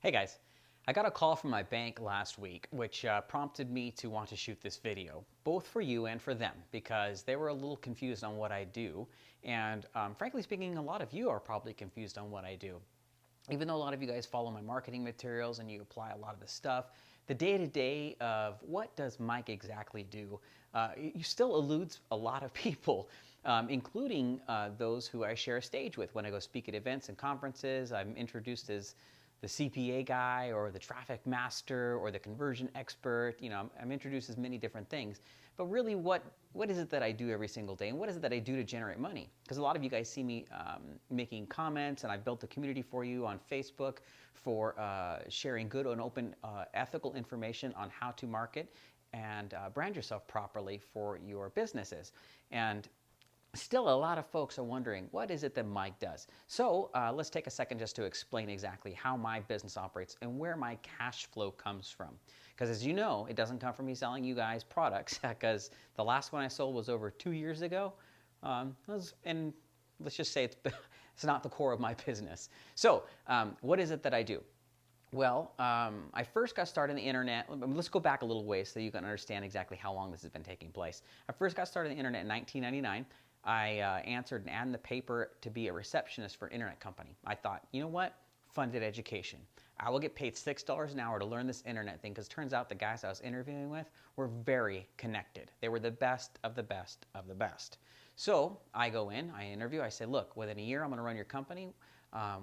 Hey guys, I got a call from my bank last week which prompted me to want to shoot this video, both for you and for them, because they were a little confused on what I do, and frankly speaking, a lot of you are probably confused on what I do. Even though a lot of you guys follow my marketing materials and you apply a lot of the stuff, the day-to-day of what does Mike exactly do, you still eludes a lot of people, including those who I share a stage with. When I go speak at events and conferences, I'm introduced as the CPA guy or the traffic master or the conversion expert. You know, I'm introduced as many different things. But really, what is it that I do every single day, and what is it that I do to generate money? Because a lot of you guys see me making comments, and I've built a community for you on Facebook for sharing good and open ethical information on how to market and brand yourself properly for your businesses. And still, a lot of folks are wondering, what is it that Mike does? So let's take a second just to explain exactly how my business operates and where my cash flow comes from. Because as you know, it doesn't come from me selling you guys products, because the last one I sold was over 2 years ago. And let's just say it's not the core of my business. So what is it that I do? Well, I first got started on the internet. Let's go back a little ways so you can understand exactly how long this has been taking place. I first got started on the internet in 1999. I answered an ad in the paper to be a receptionist for an internet company. I thought, you know what? Funded education. I will get paid $6 an hour to learn this internet thing, because it turns out the guys I was interviewing with were very connected. They were the best of the best of the best. So I go in, I interview, I say, look, within a year I'm going to run your company.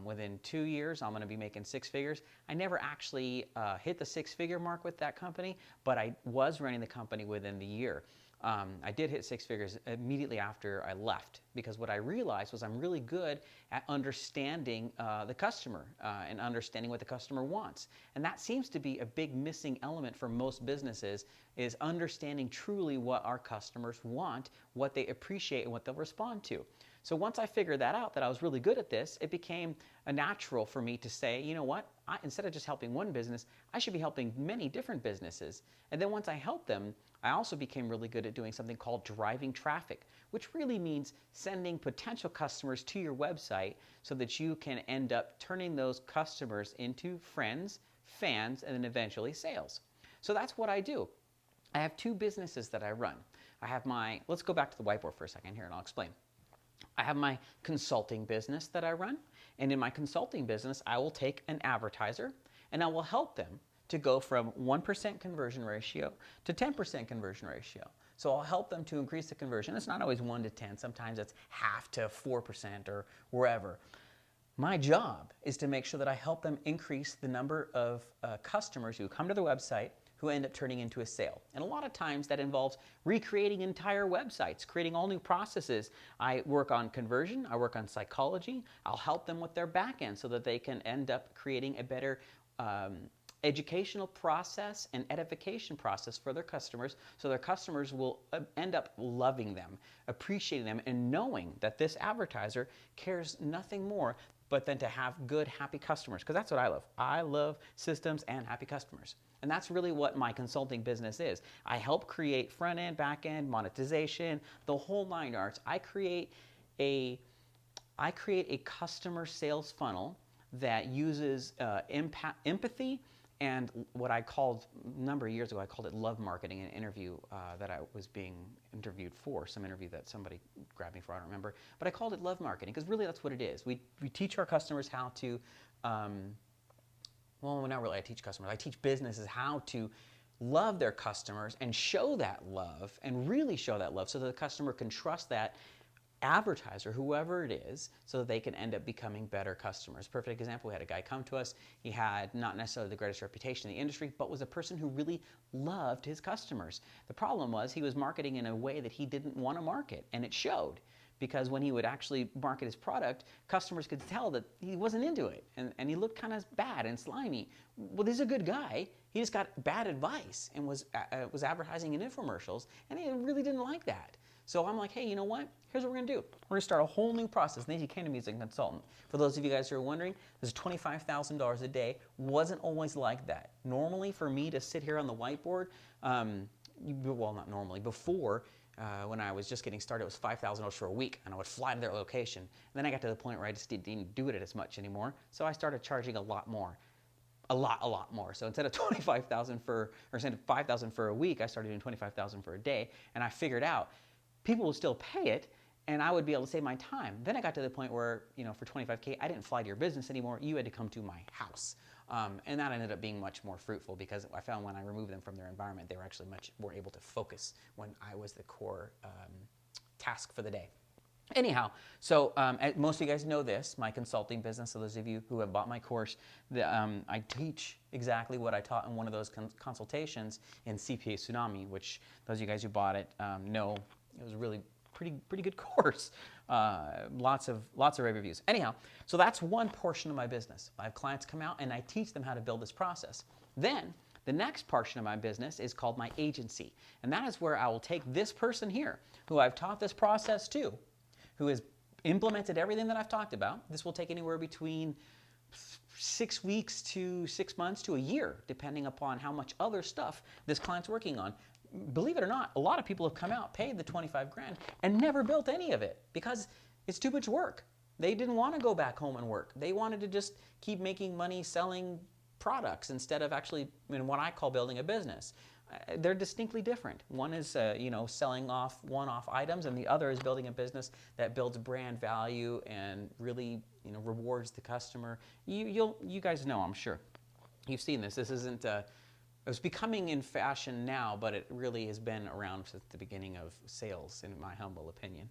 Within 2 years I'm going to be making 6 figures. I never actually hit the 6-figure mark with that company, but I was running the company within the year. I did hit 6 figures immediately after I left, because what I realized was I'm really good at understanding the customer and understanding what the customer wants. And that seems to be a big missing element for most businesses, is understanding truly what our customers want, what they appreciate, and what they'll respond to. So once I figured that out, that I was really good at this, it became a natural for me to say, you know what, instead of just helping one business, I should be helping many different businesses. And then once I helped them, I also became really good at doing something called driving traffic, which really means sending potential customers to your website so that you can end up turning those customers into friends, fans, and then eventually sales. So that's what I do. I have 2 businesses that I run. I have let's go back to the whiteboard for a second here and I'll explain. I have my consulting business that I run, and in my consulting business, I will take an advertiser and I will help them to go from 1% conversion ratio to 10% conversion ratio. So I'll help them to increase the conversion. It's not always 1 to 10. Sometimes it's half to 4% or wherever. My job is to make sure that I help them increase the number of customers who come to the website who end up turning into a sale. And a lot of times that involves recreating entire websites, creating all new processes. I work on conversion, I work on psychology. I'll help them with their back end so that they can end up creating a better educational process and edification process for their customers, so their customers will end up loving them, appreciating them, and knowing that this advertiser cares nothing more but than to have good, happy customers, because that's what I love. I love systems and happy customers. And that's really what my consulting business is. I help create front end, back end, monetization, the whole 9 yards. I create a customer sales funnel that uses empathy and what I called, a number of years ago, I called it love marketing in an interview that I was being interviewed for, some interview that somebody grabbed me for, I don't remember. But I called it love marketing because really that's what it is. We teach our customers how to, well, not really I teach customers, I teach businesses how to love their customers and show that love, and really show that love so that the customer can trust that advertiser, whoever it is, so that they can end up becoming better customers. Perfect example, we had a guy come to us. He had not necessarily the greatest reputation in the industry, but was a person who really loved his customers. The problem was he was marketing in a way that he didn't want to market, and it showed. Because when he would actually market his product, customers could tell that he wasn't into it, and he looked kind of bad and slimy. Well, this is a good guy. He just got bad advice and was advertising in infomercials, and he really didn't like that. So I'm like, hey, you know what? Here's what we're going to do. We're going to start a whole new process. And then he came to me as a consultant. For those of you guys who are wondering, this is $25,000 a day. Wasn't always like that. Normally, for me to sit here on the whiteboard, well, not normally, before, when I was just getting started, it was $5,000 for a week, and I would fly to their location. And then I got to the point where I just didn't do it as much anymore, so I started charging a lot more. a lot more. So instead of 25,000 or instead of 5,000 for a week, I started doing 25,000 for a day, and I figured out people would still pay it, and I would be able to save my time. Then I got to the point where, for 25K, I didn't fly to your business anymore. You had to come to my house. And that ended up being much more fruitful because I found when I removed them from their environment, they were actually much more able to focus when I was the core task for the day. Anyhow, so most of you guys know this, my consulting business. So those of you who have bought my course, I teach exactly what I taught in one of those consultations in CPA Tsunami, which those of you guys who bought it know it was a really pretty good course. Lots of rave reviews. Anyhow, so that's one portion of my business. I have clients come out and I teach them how to build this process. Then the next portion of my business is called my agency. And that is where I will take this person here, who I've taught this process to, who has implemented everything that I've talked about. This will take anywhere between 6 weeks to 6 months to a year, depending upon how much other stuff this client's working on. Believe it or not, a lot of people have come out, paid the 25 grand, and never built any of it because it's too much work. They didn't want to go back home and work. They wanted to just keep making money selling products instead of actually what I call building a business. They're distinctly different. One is selling off one-off items, and the other is building a business that builds brand value and really rewards the customer. You guys know, I'm sure. You've seen this. This isn't it's becoming in fashion now, but it really has been around since the beginning of sales, in my humble opinion.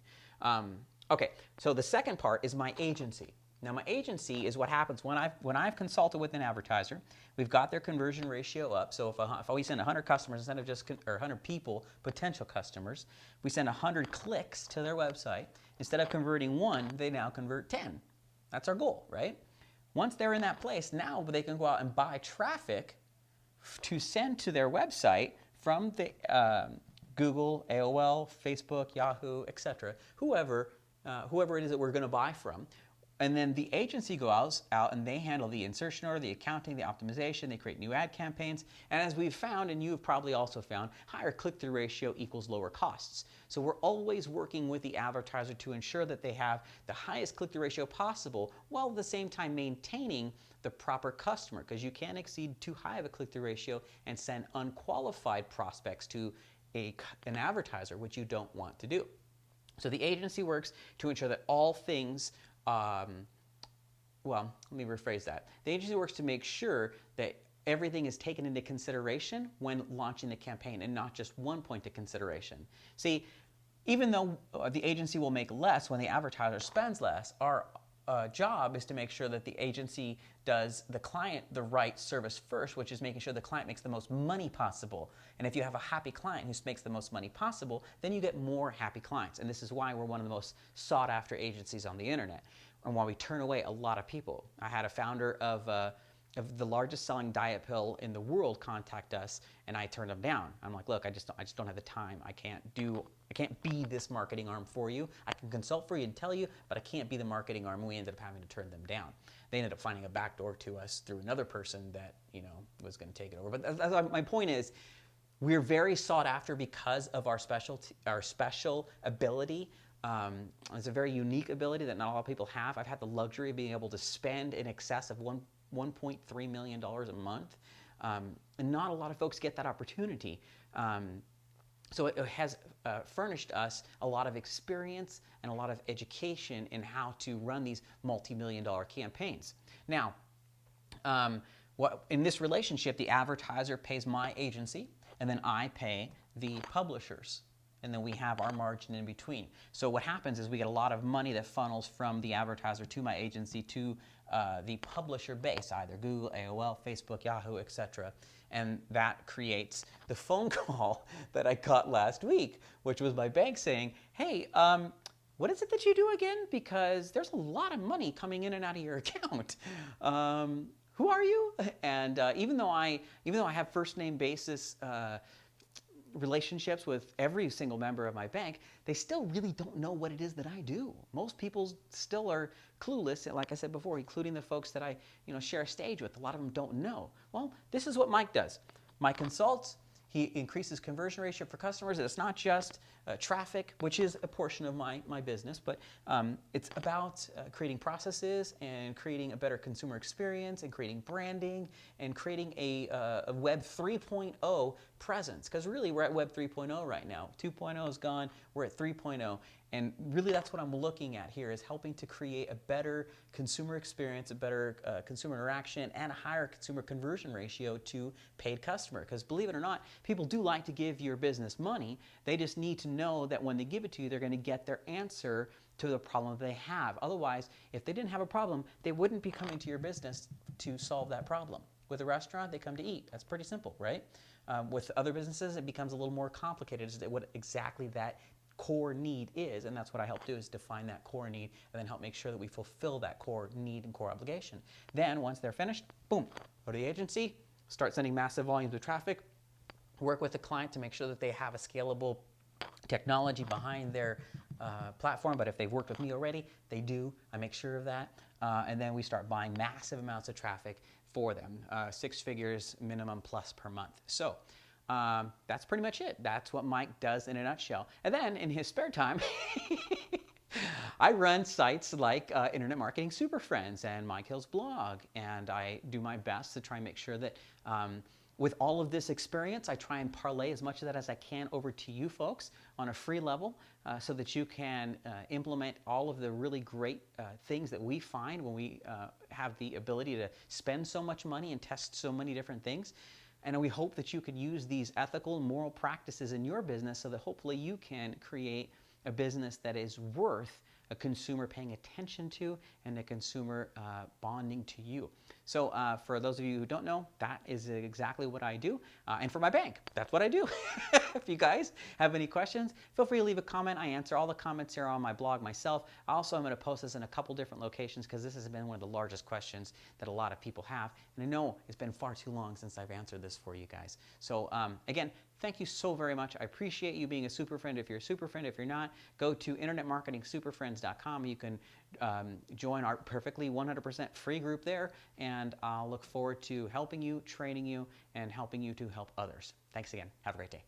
Okay, so the second part is my agency. Now, my agency is what happens when I've consulted with an advertiser. We've got their conversion ratio up. So if we send 100 customers instead of just 100 people, potential customers, we send 100 clicks to their website. Instead of converting 1, they now convert 10. That's our goal, right? Once they're in that place, now they can go out and buy traffic to send to their website from the Google, AOL, Facebook, Yahoo, etc. Whoever it is that we're going to buy from. And then the agency goes out and they handle the insertion order, the accounting, the optimization, they create new ad campaigns. And as we've found, and you've probably also found, higher click-through ratio equals lower costs. So we're always working with the advertiser to ensure that they have the highest click-through ratio possible, while at the same time maintaining the proper customer, because you can't exceed too high of a click-through ratio and send unqualified prospects to an advertiser, which you don't want to do. So the agency works to ensure that all things well, let me rephrase that. The agency works to make sure that everything is taken into consideration when launching the campaign and not just one point of consideration. See, even though the agency will make less when the advertiser spends less, our job is to make sure that the agency does the client the right service first, which is making sure the client makes the most money possible. And if you have a happy client who makes the most money possible, then you get more happy clients. And this is why we're one of the most sought after agencies on the internet, and why we turn away a lot of people. I had a founder of the largest selling diet pill in the world contact us, and I turned them down. I'm like, look, I just don't have the time. I can't be this marketing arm for you. I can consult for you and tell you, but I can't be the marketing arm. We ended up having to turn them down. They ended up finding a backdoor to us through another person that was going to take it over. But my point is, we're very sought after because of our special ability. It's a very unique ability that not a lot of people have. I've had the luxury of being able to spend in excess of $1.3 million a month, and not a lot of folks get that opportunity. So it has furnished us a lot of experience and a lot of education in how to run these multi-million-dollar campaigns. Now, in this relationship, the advertiser pays my agency, and then I pay the publishers. And then we have our margin in between. So what happens is we get a lot of money that funnels from the advertiser to my agency to the publisher base, either Google, AOL, Facebook, Yahoo, etc. And that creates the phone call that I got last week, which was my bank saying, hey, what is it that you do again? Because there's a lot of money coming in and out of your account. Who are you? And even though I have first name basis relationships with every single member of my bank, they still really don't know what it is that I do. Most people still are clueless, like I said before, including the folks that I share a stage with. A lot of them don't know. Well, this is what Mike does. Mike consults, he increases conversion ratio for customers. It's not just traffic, which is a portion of my business, but it's about creating processes and creating a better consumer experience and creating branding and creating a Web 3.0 presence. Because really, we're at Web 3.0 right now. 2.0 is gone. We're at 3.0. And really, that's what I'm looking at here, is helping to create a better consumer experience, a better consumer interaction, and a higher consumer conversion ratio to paid customer. Because believe it or not, people do like to give your business money. They just need to know that when they give it to you, they're going to get their answer to the problem they have. Otherwise, if they didn't have a problem, they wouldn't be coming to your business to solve that problem. With a restaurant, they come to eat. That's pretty simple, right? With other businesses, it becomes a little more complicated as to what exactly that core need is, and that's what I help do, is define that core need and then help make sure that we fulfill that core need and core obligation. Then once they're finished, boom, go to the agency, start sending massive volumes of traffic, work with the client to make sure that they have a scalable technology behind their platform. But if they've worked with me already, they do. I make sure of that. And then we start buying massive amounts of traffic for them, 6 figures minimum plus per month. So that's pretty much it. That's what Mike does in a nutshell. And then in his spare time, I run sites like Internet Marketing Super Friends and Mike Hill's blog. And I do my best to try and make sure that with all of this experience, I try and parlay as much of that as I can over to you folks on a free level so that you can implement all of the really great things that we find when we have the ability to spend so much money and test so many different things. And we hope that you could use these ethical and moral practices in your business so that hopefully you can create a business that is worth a consumer paying attention to and a consumer bonding to you. So for those of you who don't know, that is exactly what I do. And for my bank, that's what I do. If you guys have any questions, feel free to leave a comment. I answer all the comments here on my blog myself. Also, I'm going to post this in a couple different locations because this has been one of the largest questions that a lot of people have. And I know it's been far too long since I've answered this for you guys. So again, thank you so very much. I appreciate you being a super friend. If you're a super friend, if you're not, go to internetmarketingsuperfriends.com. You can join our perfectly 100% free group there, and I'll look forward to helping you, training you, and helping you to help others. Thanks again. Have a great day.